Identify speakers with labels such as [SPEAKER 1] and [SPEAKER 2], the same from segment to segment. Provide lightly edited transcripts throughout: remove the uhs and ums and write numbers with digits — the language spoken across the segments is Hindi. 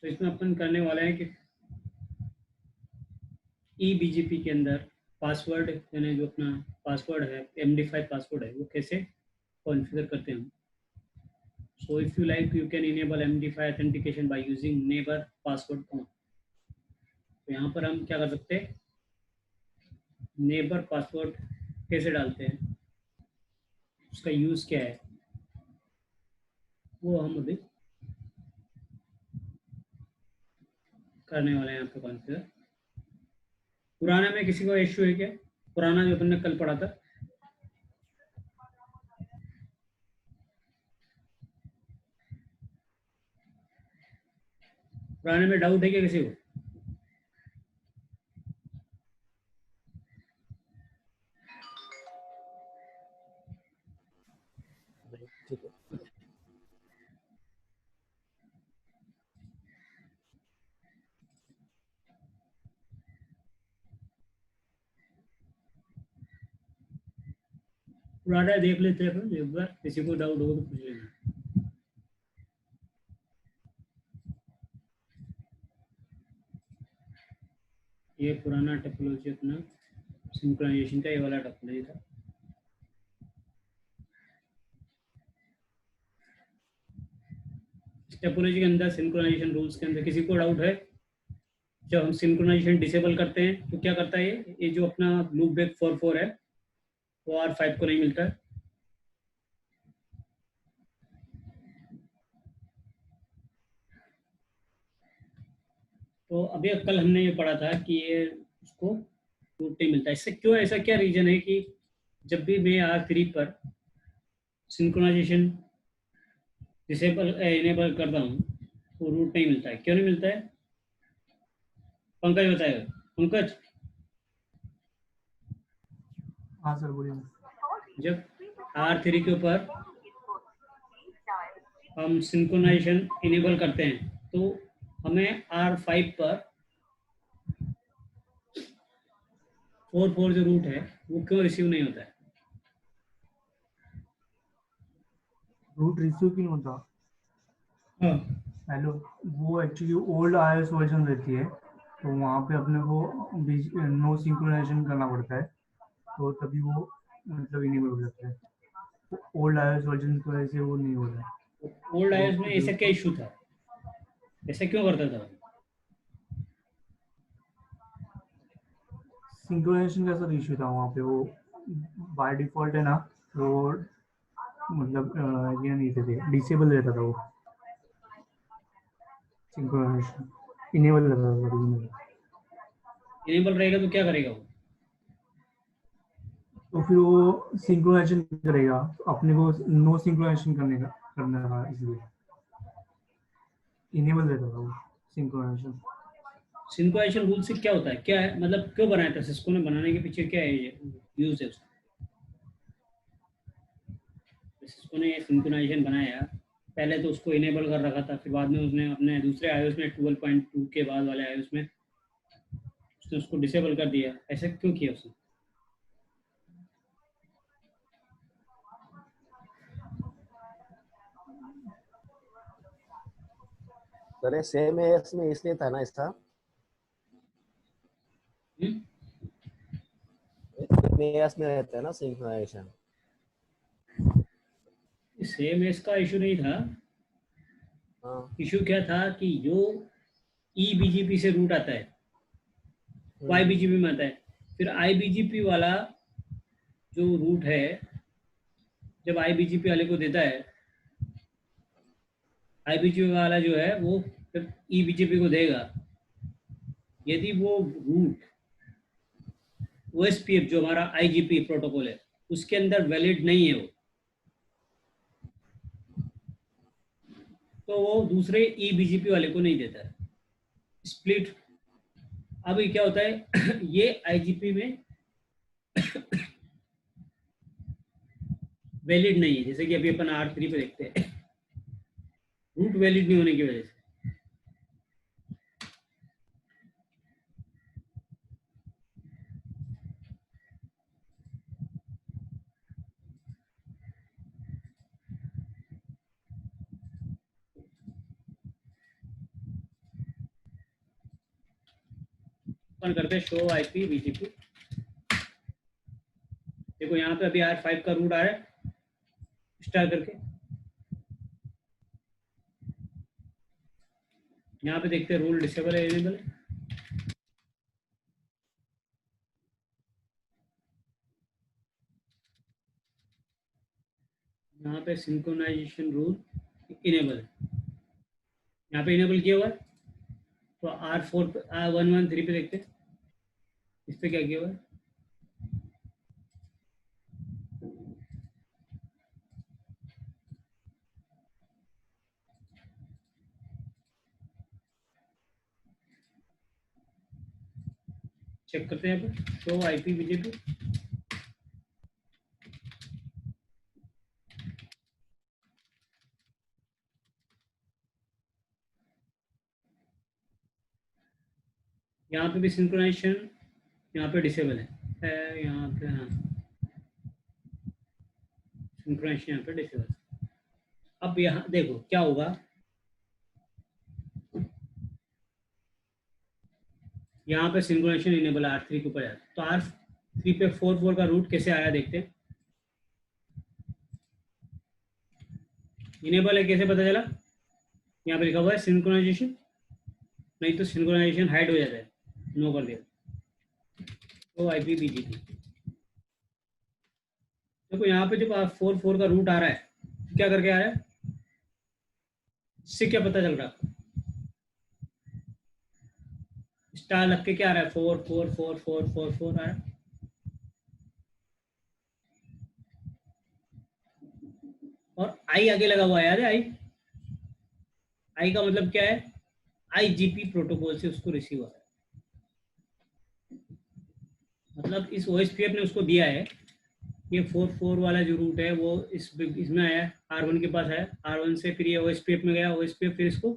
[SPEAKER 1] तो इसमें अपन करने वाले हैं कि eBGP के अंदर पासवर्ड, यानी जो अपना पासवर्ड है, MD5 पासवर्ड है, वो कैसे कॉन्फ़िगर करते हैं हम। So if you like, you can enable MD5 authentication by using neighbor password on। तो यहाँ पर हम क्या कर सकते हैं, नेबर पासवर्ड कैसे डालते हैं, उसका यूज़ क्या है, वो हम अभी करने वाले हैं यहाँ पे कॉन्फ़िगर। पुराना में किसी को इश्यू है क्या, पुराना जो अपन ने कल पढ़ा था? पुराने में डाउट है क्या किसी को?
[SPEAKER 2] ठीक है।
[SPEAKER 1] पुराना देख लेते हैं अपन एक बार, किसी को डाउट हो तो पूछ लेना। ये पुराना टोपोलॉजी अपना सिंक्रोनाइजेशन का ये वाला टोपोलॉजी था। टोपोलॉजी के अंदर सिंक्रोनाइजेशन रूल्स के अंदर किसी को डाउट है? जब हम सिंक्रोनाइजेशन डिसेबल करते हैं तो क्या करता है, ये जो अपना लूप बैक 4 है वो R5 को नहीं मिलता है। तो अभी कल हमने ये पढ़ा था कि ये उसको रूट नहीं मिलता। इससे क्यों, ऐसा क्या रीजन है कि जब भी मैं R3 पर सिंक्रोनाइजेशन डिसेबल इनेबल करता हूँ तो रूट नहीं मिलता है? क्यों नहीं मिलता है, पंकज बताएगा। पंकज,
[SPEAKER 3] हाँ सर बोलिए।
[SPEAKER 1] जब R3 के ऊपर हम सिंक्रोनाइजेशन इनेबल करते हैं तो हमें R5 पर 4 जो रूट है वो क्यों रिसीव नहीं होता है?
[SPEAKER 3] रूट रिसीव क्यों होता?
[SPEAKER 1] हाँ,
[SPEAKER 3] हेलो, वो एक्चुअली ओल्ड iOS वर्जन रहती है, तो वहाँ पे अपने को नो सिंक्रोनाइजेशन करना पड़ता है, तो तभी वो मतलब इनेबल हो जाता है। ओल्ड iOS वर्जन की वजह से वो नहीं हो रहा है।
[SPEAKER 1] ओल्ड iOS में ऐसा क्या इशू था, ऐसा क्यों करता था?
[SPEAKER 3] सिंक्रोनाइजेशन का सर इशू था वहाँ पे, वो बाय डिफॉल्ट है ना, वो मतलब ये नहीं थे, डिसेबल रहता था वो सिंक्रोनाइजेशन, इनेबल रहता था।
[SPEAKER 1] इनेबल रहेगा तो क्या करेगा वो?
[SPEAKER 3] तो फिर वो सिंक्रोनाइजेशन करेगा, अपने को नो सिंक्रोनाइजेशन करना था, इसलिए इनेबल रहता था वो सिंक्रोनाइजेशन।
[SPEAKER 1] सिंक्रोनाइजेशन रूल से क्या होता है, क्या है मतलब, क्यों बनाया था सिस्को ने, बनाने के पीछे क्या है, यूज है उसका? सिस्को ने ये सिंक्रोनाइजेशन बनाया, पहले तो उसको इनेबल कर रखा था, फिर बाद में उसने अपने दूसरे iOS में 12.2 के बाद वाले iOS में उसने उसको डिसेबल कर दिया। ऐसा क्यों किया उसने?
[SPEAKER 2] सर सेम एएस में इसलिए था ना इसका, सेम एएस में रहता है ना सिंक्रोनाइजेशन।
[SPEAKER 1] सेम इसका इशू नहीं था।
[SPEAKER 2] हाँ।
[SPEAKER 1] इशू क्या था कि जो eBGP से रूट आता है वो IBGP में आता है, फिर IBGP वाला जो रूट है जब IBGP वाले को देता है, IBGP वाला जो है वो फिर eBGP को देगा। यदि वो रूट OSPF जो हमारा IGP प्रोटोकॉल है उसके अंदर वैलिड नहीं है वो, तो वो दूसरे eBGP वाले को नहीं देता है। स्प्लिट अभी क्या होता है ये IGP में वैलिड नहीं है, जैसे कि अभी अपन R3 पे देखते हैं रूट वैलिड नहीं होने की वजह से। ओपन करते हैं शो आईपी बीजीपी। देखो यहाँ पे अभी R5 का रूट आ रहा है स्टार करके। यहाँ पे देखते हैं रूल डिसेबल है इनेबल है। यहाँ पे सिंक्रोनाइजेशन रूल इनेबल है, यहाँ पे इनेबल किया हुआ है। तो R4 पे R113 पे देखते हैं इस पे क्या किया हुआ है। चेक करते हैं यहाँ पे शो आईपी बीजेपी। यहाँ पे भी सिंक्रोनाइजेशन यहाँ पे डिसेबल है यहाँ पे। हाँ, सिंक्रोनाइजेशन यहाँ पे डिसेबल। अब यहाँ देखो क्या होगा, यहाँ पे सिंक्रोनाइजेशन इनेबल R3 के ऊपर है। तो R3 पे 4 का रूट कैसे आया देखते हैं। इनेबल है कैसे पता चला, यहाँ पे लिखा हुआ है सिंक्रोनाइजेशन, नहीं तो सिंक्रोनाइजेशन हाइड हो जाता है, नो कर दिया। तो आईपी बीजीपी देखो यहाँ पे जब 4 का रूट आ रहा है क्या करके आ रहा है, इससे क्या पता चल रहा है, स्टार लग के क्या आ रहा है 4 आ रहा है। और आई आगे लगा हुआ है, याद है आई का मतलब क्या है, आईजीपी प्रोटोकॉल से उसको रिसीव हो रहा है। मतलब इस ओएसपीएफ ने उसको दिया है ये 4 वाला जो रूट है वो इसमें आया, R1 के पास आया, R1 से फिर ये ओएसपीएफ में गया, ओएसपीएफ फिर इसको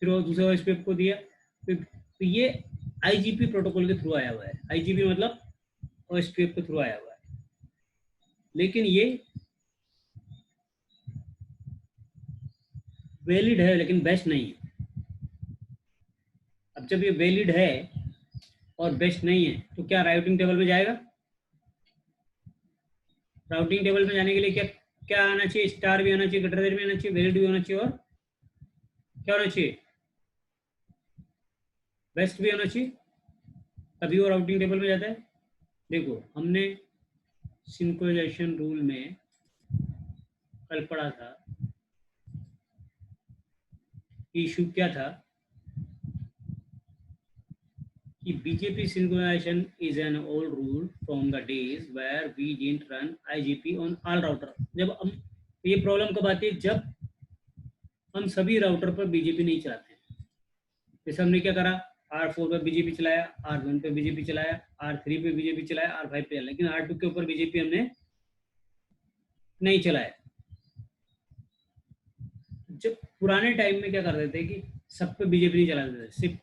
[SPEAKER 1] फिर वो दूसरे ओएसपीएफ को दिया। तो ये आईजीपी प्रोटोकॉल के थ्रू आया हुआ है, आईजीपी मतलब ओएसपीएफ के थ्रू आया हुआ है। लेकिन ये वैलिड है लेकिन बेस्ट नहीं है। अब जब ये वैलिड है और बेस्ट नहीं है तो क्या राउटिंग टेबल में जाएगा। राउटिंग टेबल में जाने के लिए क्या क्या आना चाहिए, स्टार भी आना चाहिए, गटर भी आना चाहिए, वैलिड भी होना चाहिए, और क्या होना चाहिए, बेस्ट भी होना चाहिए, तभी वो राउटिंग टेबल में जाता है। देखो हमने सिंक्रोनाइजेशन रूल में कल पढ़ा था, इशू क्या था कि BGP synchronisation is an old rule from the days where we didn't run IGP on all router. जब हम ये प्रॉब्लम कब आती है, जब हम सभी राउटर पर बीजेपी नहीं चलाते हैं। जैसे हमने क्या करा, R4 पे बीजेपी चलाया, R1 पे बीजेपी चलाया, R3 पे बीजेपी चलाया, R5 पे, लेकिन R2 के ऊपर बीजेपी हमने नहीं चलाया। जब पुराने टाइम में क्या करते थे कि सब पे बीजेपी नहीं चलाते थे, सिर्फ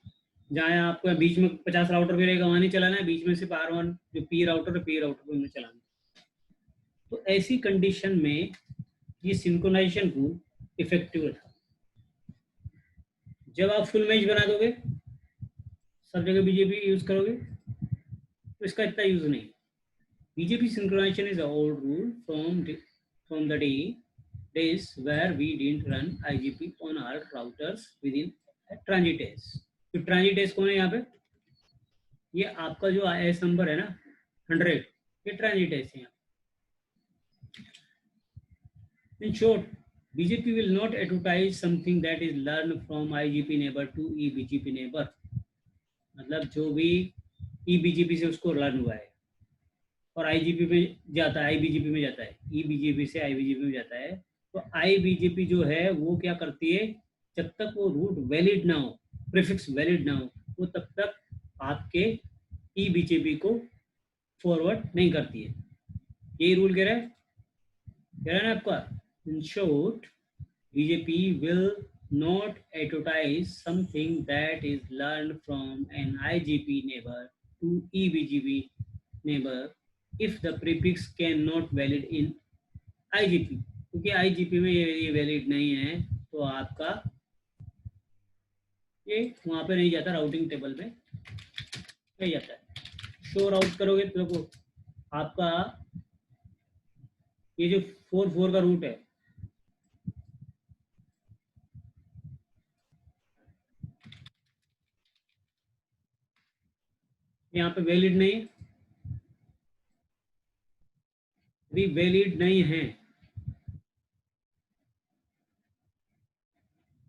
[SPEAKER 1] जहाँ आपको बीच में 50 राउटर भी रहेगा वहाँ नहीं चलाना है, बीच में सिर्फ R1 जो पी राउटर है, पी राउटर पे उन्हें चलाना है। तो ऐसी कंडीशन में ये सिंक्रोनाइजेशन रूल इफेक्टिव था। जब आप फुल मैच बना दोगे, सब जगह बीजेपी यूज करोगे, तो इसका इतना यूज नहीं। BGP synchronisation is a old rule from the days where we didn't run IGP on our routers within transit days। तो ट्रांजिट डेज कौन है यहाँ पे, ये आपका जो IS नंबर है ना 100, ये ट्रांजिट डेज है। In short, BGP will not advertise something that is learned from IGP neighbor to eBGP neighbor। मतलब जो भी eBGP से उसको लर्न हुआ है और IGP में जाता है, IBGP में जाता है, eBGP से IBGP में जाता है, तो IBGP जो है वो क्या करती है, जब तक वो रूट वैलिड ना हो, प्रीफिक्स वैलिड ना हो, वो तब तक आपके eBGP को फॉरवर्ड नहीं करती है। यही रूल कह रहा है ना आपका। In short, BGP will not advertise something that is learned from an IGP neighbor to eBGP neighbor if the prefix cannot valid in IGP। क्योंकि IGP में ये वैलिड नहीं है तो आपका ये वहाँ पे नहीं जाता, राउटिंग टेबल में नहीं जाता है। शो राउट करोगे तो देखो आपका ये जो 4 4 का रूट है, यहाँ पे वैलिड नहीं है, यदि वैलिड नहीं है,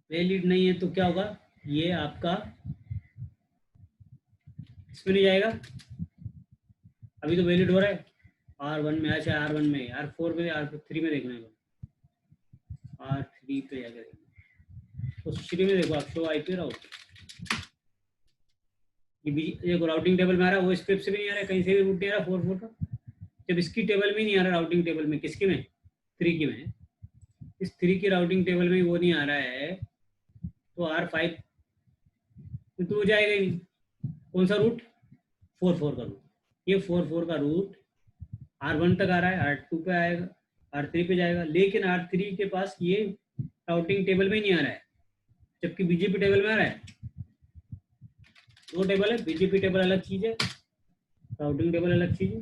[SPEAKER 1] वैलिड नहीं है तो क्या होगा, ये आपका इसमें नहीं जाएगा। अभी तो वैलिड हो रहा है R1 में, अच्छा R1 में, R4 में, R3 में देखना है, R3 पे जाकर देखना तो 3 में देखो आप, शो IP राउट, ये देखो राउटिंग टेबल में आ रहा है, वो स्क्रिप्ट से भी नहीं आ रहा है, कहीं से भी रूट नहीं आ रहा 4 4 का। जब इसकी टेबल में नहीं आ रहा राउटिंग टेबल में, किसकी में, 3 की में, इस 3 की राउटिंग टेबल में वो नहीं आ रहा है तो R5 तो वो जाएगा ही नहीं। कौन सा रूट, 4 4 का रूट, ये 4 4 का रूट R1 तक आ रहा है, R2 पे आएगा, R3 पे जाएगा, लेकिन R3 के पास ये राउटिंग टेबल में नहीं आ रहा है, जबकि बीजेपी टेबल में आ रहा है। दो टेबल है, बीजेपी टेबल अलग चीज है, राउटिंग टेबल अलग चीज है।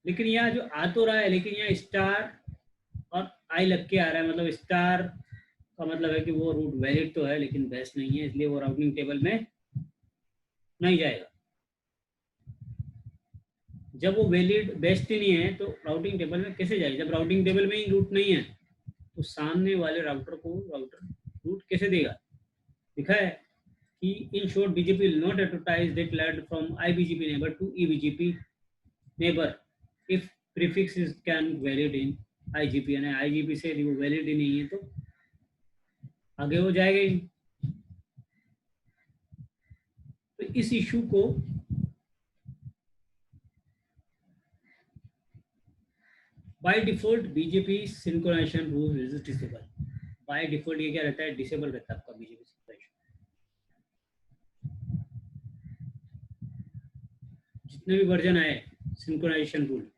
[SPEAKER 1] लेकिन यहाँ जो आ तो रहा है, लेकिन यहाँ स्टार और आई लग के आ रहा है, मतलब स्टार का मतलब है कि वो रूट वैलिड तो है लेकिन बेस्ट नहीं है, इसलिए वो राउटिंग टेबल में नहीं जाएगा। जब वो वैलिड बेस्ट ही नहीं है तो राउटिंग टेबल में कैसे जाएगा, जब राउटिंग टेबल में ही रूट नहीं है तो सामने वाले राउटर को राउटर रूट कैसे देगा। लिखा है कि in short BGP will not advertise that learned from iBGP neighbour to eBGP neighbour if prefix is can valid in IGP, यानी आईजीपी से वो वैलिड ही नहीं है तो आगे हो जाएगा ही। तो इस इशू को by default BGP synchronisation rule is disable, by default ये क्या रहता है, डिसेबल रहता है आपका बीजेपी सिंक्रोनाइजेशन। जितने भी वर्जन आए सिंक्रोनाइजेशन रूल,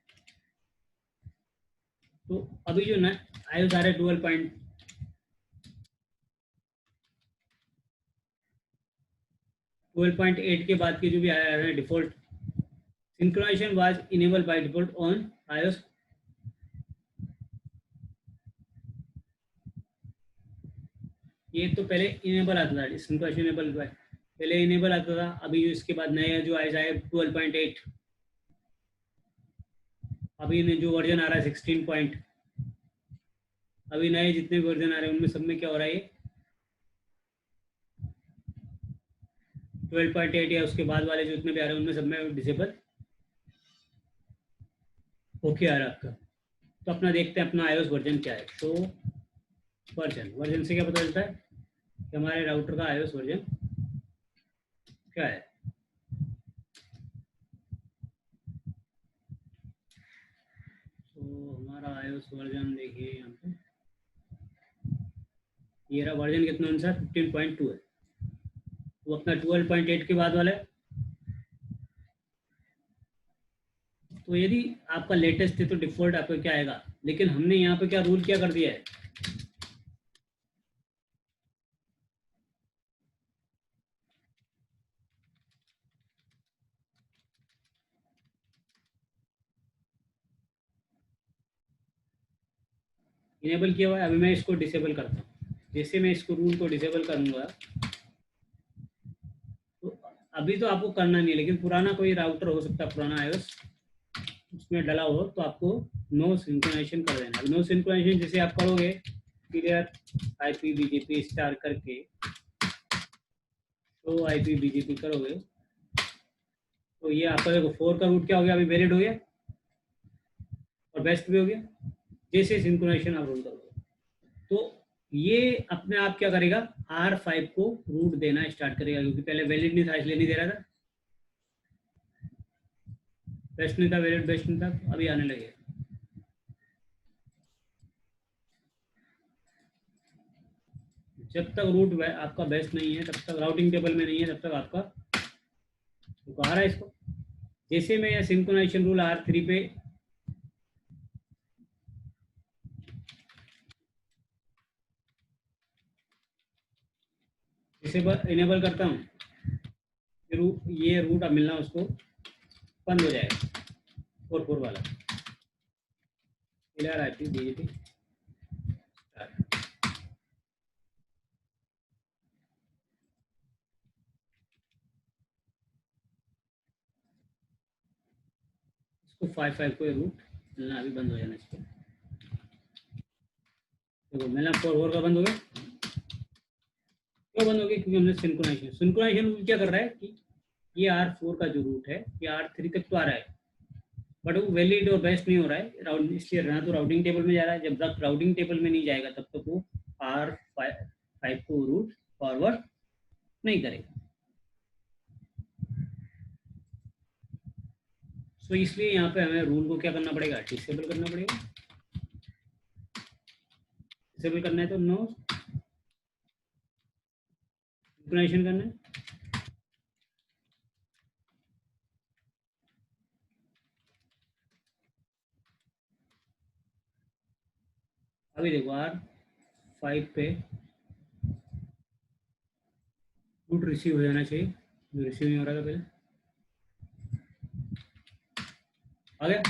[SPEAKER 1] तो अभी जो ना iOS आ रहा है 12.8 के बाद के जो भी आया है default, synchronisation was enable by default on iOS। ये तो पहले इनेबल आता था, सिंक्रोनाइजेशन इनेबल पहले इनेबल आता था, अभी इसके बाद नया जो आया है 12.8, अभी जो वर्जन आ रहा है 16 अभी नए जितने वर्जन आ रहे हैं उनमें सब में क्या हो रहा है, ये 12.8 या उसके बाद वाले जो जितने भी आ रहे हैं उनमें सब में डिसेबल ओके आ रहा है आपका। तो अपना देखते हैं अपना iOS वर्जन क्या है। शो वर्जन से क्या पता चलता है कि हमारे राउटर का iOS वर्जन क्या है। तो हमारा iOS वर्जन देखिए यहाँ पे, ये रहा वर्जन कितना अनुसार 15.2 है, वो अपना 12.8 के बाद वाला है। तो यदि आपका लेटेस्ट है तो डिफॉल्ट आपका क्या आएगा, लेकिन हमने यहाँ पे क्या रूल क्या कर दिया है, इनेबल किया हुआ है। अभी मैं इसको डिसेबल करता हूँ, जैसे मैं इसको रूल को डिसेबल करूँगा तो अभी तो आपको करना नहीं है, लेकिन पुराना कोई राउटर हो सकता है, पुराना iOS उसमें डला हो तो आपको नो सिंक्रोनाइजेशन कर देना। नो सिंक्रोनाइजेशन जैसे आप करोगे क्लियर IPBGP स्टार करके तो IPBGP करोगे तो ये आपका देखो 4 का रूट क्या हो गया, अभी वैलिड हो गया और बेस्ट भी हो गया। जैसे सिंक्रोनाइजेशन आप रूल करोगे तो ये अपने आप क्या करेगा, R5 को रूट देना स्टार्ट करेगा, क्योंकि पहले वैलिड नहीं था इसलिए नहीं दे रहा था, बेस्ट नहीं था, वैलिड बेस्ट नहीं था, अभी आने लगेगा। जब तक रूट आपका बेस्ट नहीं है, तब तक राउटिंग टेबल में नहीं है, तब तक आपका तो आ रहा है इसको। जैसे मैं यह सिंक्रोनाइजेशन रूल R3 पे डिसेबल इनेबल करता हूँ, ये रूट अब मिलना उसको बंद हो जाएगा, 4 वाला क्लियर आईपी बीजेपी। इसको 5 को रूट मिलना अभी बंद हो जाना इसको। देखो मिलना 4 का बंद हो गया। क्यों बंद हो गया? क्योंकि हमने सिंक्रोनाइजेशन क्या कर रहा है कि ये R4 का जो रूट है ये R3 तक तो आ रहा है, बट वो वैलिड और बेस्ट नहीं हो रहा है राउंड, इसलिए रहना तो राउटिंग टेबल में जा रहा है। जब तक राउटिंग टेबल में नहीं जाएगा तब तक वो R5 को रूट फॉरवर्ड नहीं करेगा। सो इसलिए यहाँ पे हमें रूल को क्या करना पड़ेगा? डिसेबल करना पड़ेगा। डिसेबल करना है तो नो सिंक्रोनाइजेशन करना है। अभी देखो R5 पे रूट रिसीव हो जाना चाहिए, जो रिसीव नहीं हो रहा था पहले। आ गया?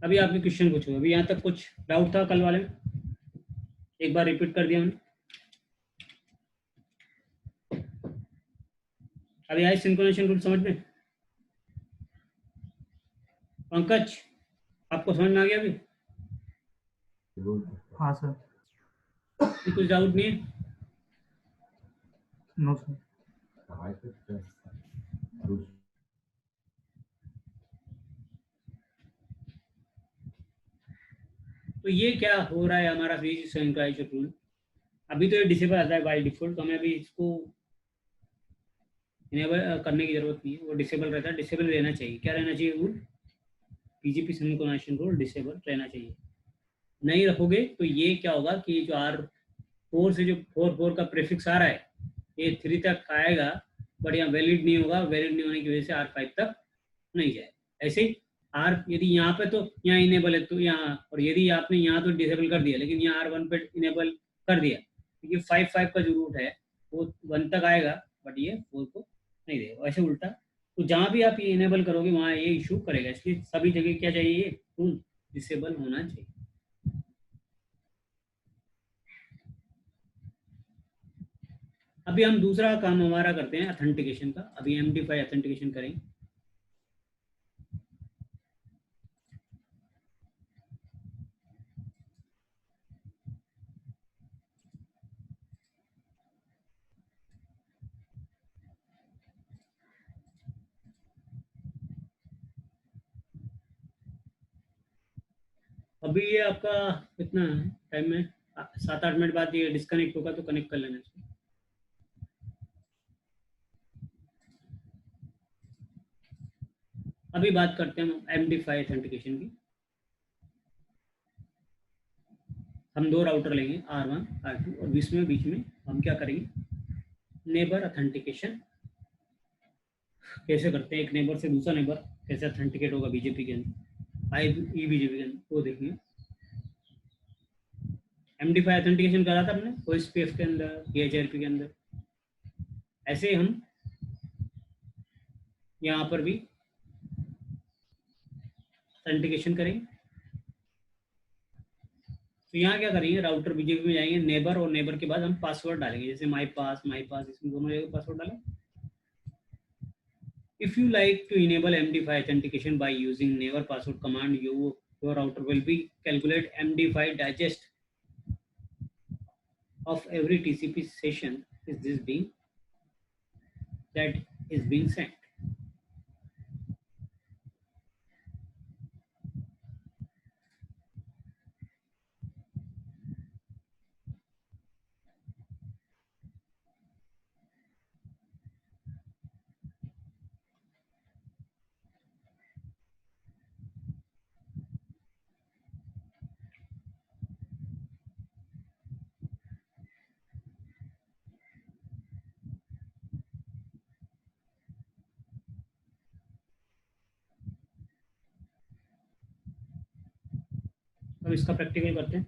[SPEAKER 1] अभी आपने क्वेश्चन पूछो, अभी यहाँ तक कुछ डाउट था कल वाले में? एक बार रिपीट कर दिया मैंने। अभी आए सिंक्रोनाइजेशन रूल समझ में? पंकज आपको समझ में आ गया अभी?
[SPEAKER 3] हाँ सर।
[SPEAKER 1] कुछ डाउट नहीं है?
[SPEAKER 3] No sir.
[SPEAKER 1] तो ये क्या हो रहा है हमारा सिंक्रोनाइजेशन रूल? अभी तो ये डिसेबल आता है बाय डिफॉल्ट, तो हमें अभी इसको इनेबल करने की जरूरत नहीं है, वो डिसेबल रहता है। डिसेबल रहना चाहिए, क्या रहना चाहिए rule? BGP synchronisation rule disable रहना चाहिए। नहीं रखोगे तो ये क्या होगा कि जो R4 से जो 4 का प्रीफिक्स आ रहा है ये 3 तक आएगा, बट यहाँ वैलिड नहीं होगा। वैलिड नहीं होने की वजह से R5 तक नहीं जाए। ऐसे ही यदि यहाँ पे तो यहाँ इनेबल है तो यहाँ, और यदि आपने यहाँ तो डिसेबल कर दिया लेकिन यहाँ R1 पे इनेबल कर दिया, क्योंकि 5 का जो रूट है वो 1 तक आएगा, बट ये 4 को नहीं देगा। ऐसे उल्टा, तो जहाँ भी आप ये इनेबल करोगे वहाँ ये इशू करेगा। इसलिए सभी जगह क्या चाहिए? ये रूल डिसेबल होना चाहिए। अभी हम दूसरा काम हमारा करते हैं ऑथेंटिकेशन का। अभी MD5 ऑथेंटिकेशन करेंगे। अभी ये आपका कितना टाइम में? 7-8 मिनट बाद ये डिस्कनेक्ट होगा तो कनेक्ट कर लेना इसको। अभी बात करते हैं हम MD5 ऑथेंटिकेशन की। हम 2 राउटर लेंगे R1 R2 और बीच में हम क्या करेंगे? नेबर ऑथेंटिकेशन कैसे करते हैं, एक नेबर से दूसरा नेबर कैसे ऑथेंटिकेट होगा बीजेपी के अंदर, बीजेपी के अंदर, वो देखिए। MD5 ऑथेंटिकेशन करा था हमने OSPF के अंदर, DHIP के अंदर। ऐसे हम यहाँ पर भी ऑथेंटिकेशन करेंगे। तो यहाँ क्या करेंगे? राउटर बीजेपी में जाएंगे, नेबर, और नेबर के बाद हम पासवर्ड डालेंगे, जैसे माई पास, इसमें दोनों जगह पासवर्ड डालें। If you like to enable MD5 authentication by using never password command, your router will be calculate MD5 digest of every TCP session that is being sent. अब इसका प्रैक्टिकल करते हैं।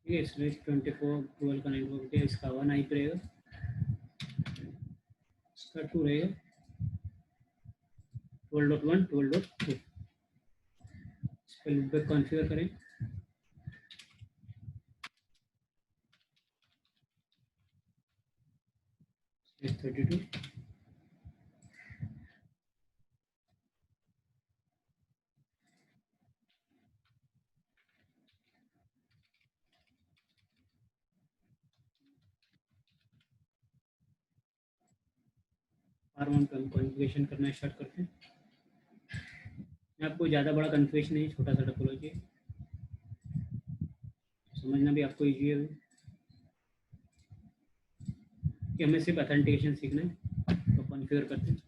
[SPEAKER 1] ठीक है, इसमें 24 12 का नेटवर्क है, इसका 1 IP रहेगा, इसका 2 रहेगा, 12.1 12.2। इस पर लूपबैक कॉन्फ़िगर करें। इस 32 R1 का हम कॉन्फ़िगरेशन करना स्टार्ट करते हैं। आपको ज़्यादा बड़ा कन्फिगरेशन नहीं, छोटा सा टोपोलॉजी है, समझना भी आपको ईजी है कि हमें सिर्फ ऑथेंटिकेशन सीखना है। तो कॉन्फ़िगर करते हैं।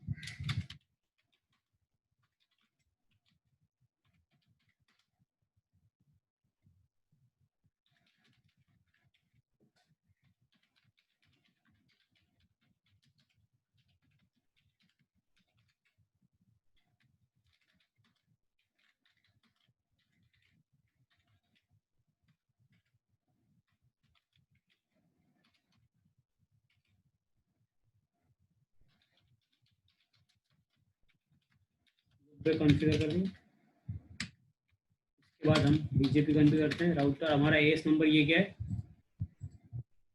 [SPEAKER 1] लूपबैक कॉन्फ़िगर कर देंगे। उसके बाद हम BGP कॉन्फ़िगर करते हैं। राउटर हमारा एस नंबर ये क्या है,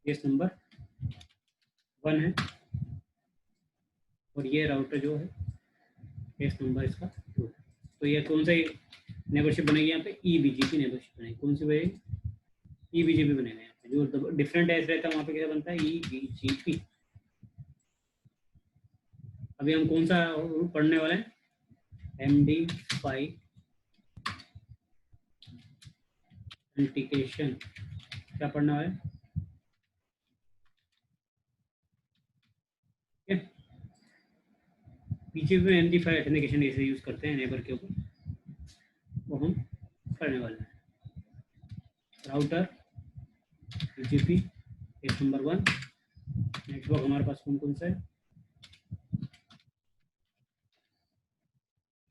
[SPEAKER 1] एस नंबर 1 है, और ये राउटर जो है एस नंबर इसका 2 है। तो ये कौन सा नेबरशिप बनेगी यहाँ पे, EBGP नेबरशिप बनेगी। कौन सी बनेगी, EBGP बनेगा। यहाँ पे जो डिफरेंट एस रहता है वहाँ पे क्या बनता है, EBGP। अभी हम कौन सा पढ़ने वाले हैं, MD5 ऑथेंटिकेशन। क्या पढ़ने वाले हैं, BGP में MD5 ऑथेंटिकेशन ऐसे यूज करते हैं नेबर के ऊपर, वो हम करने वाले हैं। Router BGP S number 1। Network हमारे पास कौन कौन सा है,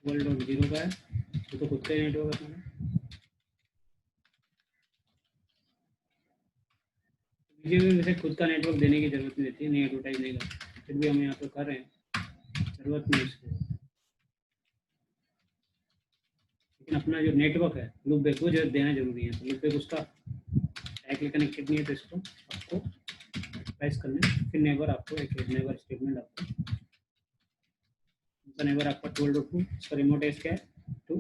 [SPEAKER 1] 12.0 का है, वो तो खुद का ही नेटवर्क है हमारा। BGP में वैसे खुद का नेटवर्क देने की जरूरत नहीं रहती है, नहीं एडवर्टाइज नहीं करते, फिर भी हम यहाँ पे कर रहे हैं, जरूरत नहीं उसकी। लेकिन अपना जो नेटवर्क है लूपबैक वो जो देना जरूरी है। तो लूपबैक उसका डायरेक्टली कनेक्टेड नहीं है, तो इसको आपको प्रेस करना है। फिर नेबर आपको एक नेबर स्टेटमेंट आपको, नेबर आपका 12.2, इसका रिमोट एस क्या है 2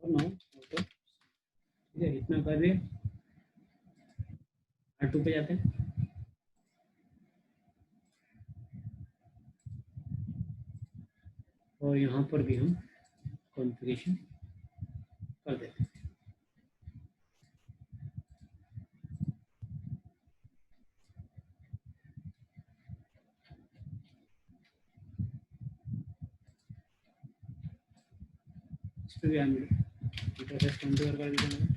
[SPEAKER 1] और 9। ठीक है, इतना कर दिए। R2 पे जाते हैं। और यहाँ पर भी हम कॉन्फ़िगरेशन कर देते हैं। इस पर भी हम इंटरफेस कॉन्फ़िगर कर देते हैं।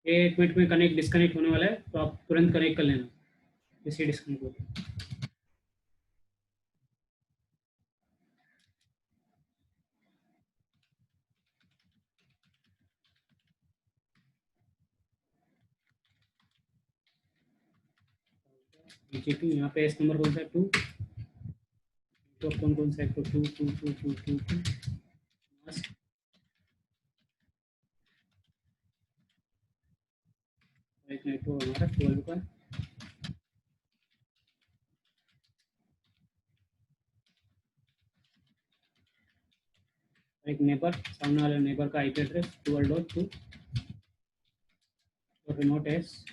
[SPEAKER 1] ये 1 मिनट में कनेक्ट डिस्कनेक्ट होने वाला है, तो आप तुरंत कनेक्ट कर लेना जैसे डिस्कनेक्ट होता है। G2 यहाँ पे एस नंबर कौन सा है 2, तो कौन कौन सा है तो 2 2 2 2 2 2 मास्क एक नेटवर्क हमारा 12 का एक नेबर, सामने वाले नेबर का आईपी एड्रेस 12.2 और रिमोट एस